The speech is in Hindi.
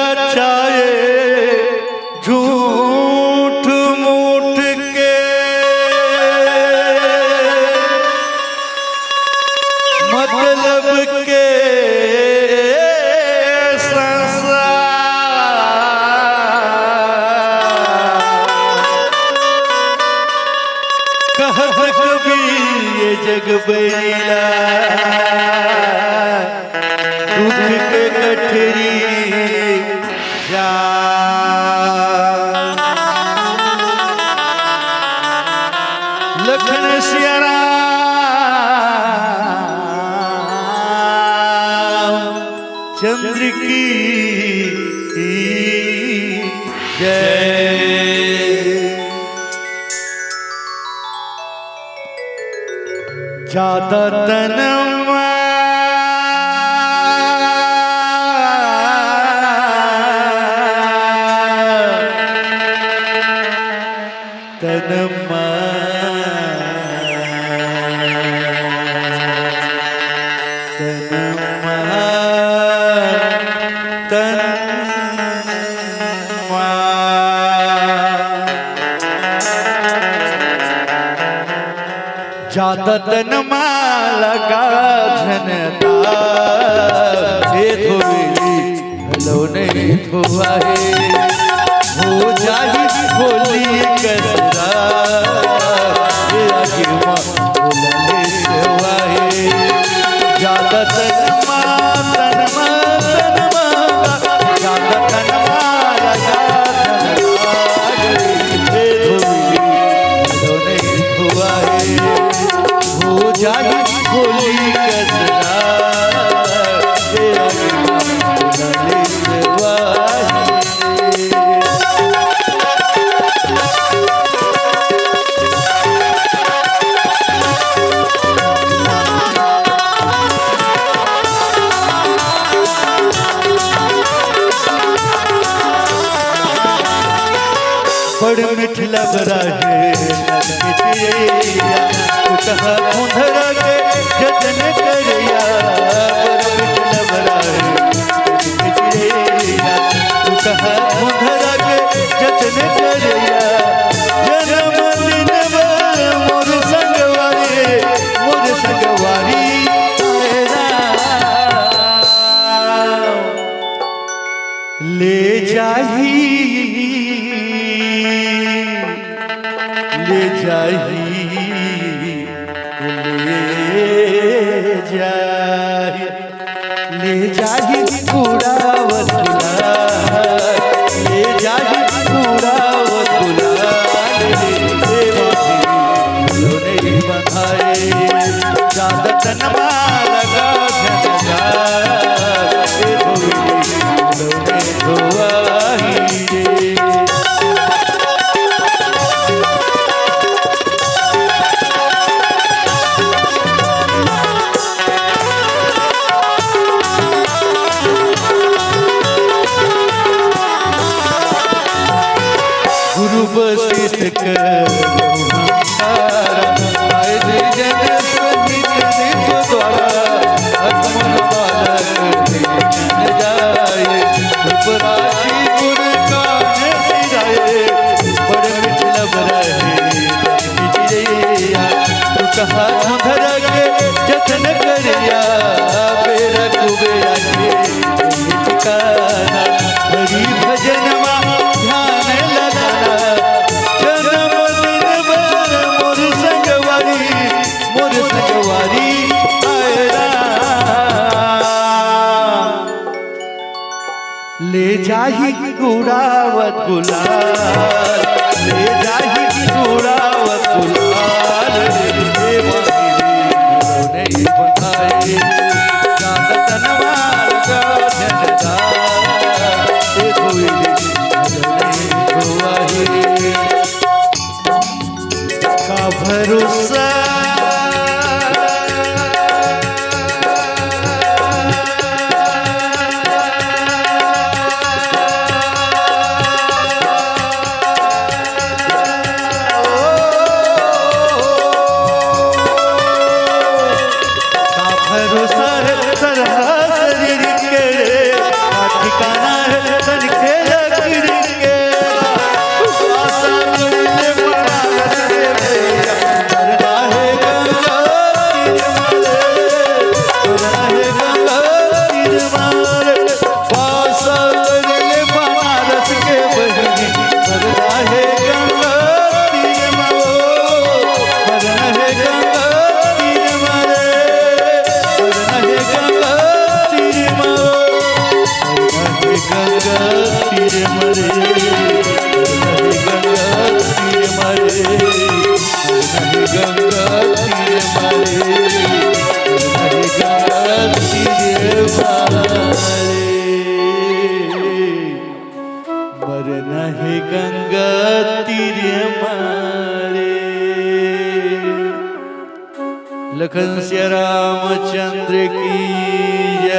रचाए झूठ मूठ के मतलब के संसार कहत कबीर ये जग बैला दुख के गठरी लखन सिया राम चंद्र की जय। ज्यादा तनमा तनमा ज्यादा तनमा लगा झनता हे धोली हलो नहीं धोआ है हो जाही होली कसरा आगे माँ बोले सेवा है ज्यादा तनमा तनमा तनमा ज्यादा तनमा लगा झनता हे धोली हलो नहीं धोआ है हो जाही होली कसरा आगे माँ बोले सेवा बड़ मिठला बराहे उठा उधर के जतन करिया बड़ मिठला बराहे उठा उधर के जतन करिया जन्म दिन मोर संगवारी ले जाही ले जाही ले जाही पूरा वतुला ले जाही पूरा वतुला ले नहीं बंधाए ज्यादा तनमा लगा झनका गुरु बसित धर के जतन करिया बेरा कुबेरा के ठिकाना हरि भजन ध्यान लगाना जन्म दिन मोर संगवारी आयरा ले जाही गुड़ावत गुलाल ले जाही गुड़ावत गुलाल नहीं बंधाए ज्यादा तनमा लगा झनका हे धोली नहीं धोआ है का भरोसा भरोसा भरोसा है तरह शरीर के ठिकाना है तन के लकीर के आशा मिलने बड़ा करना है गंगा तीर मारे आशा मिलने बनारस के बहनी करना है गंगा तीर मरना है गंगा तीर मारे। लखन श्री रामचंद्र की जय।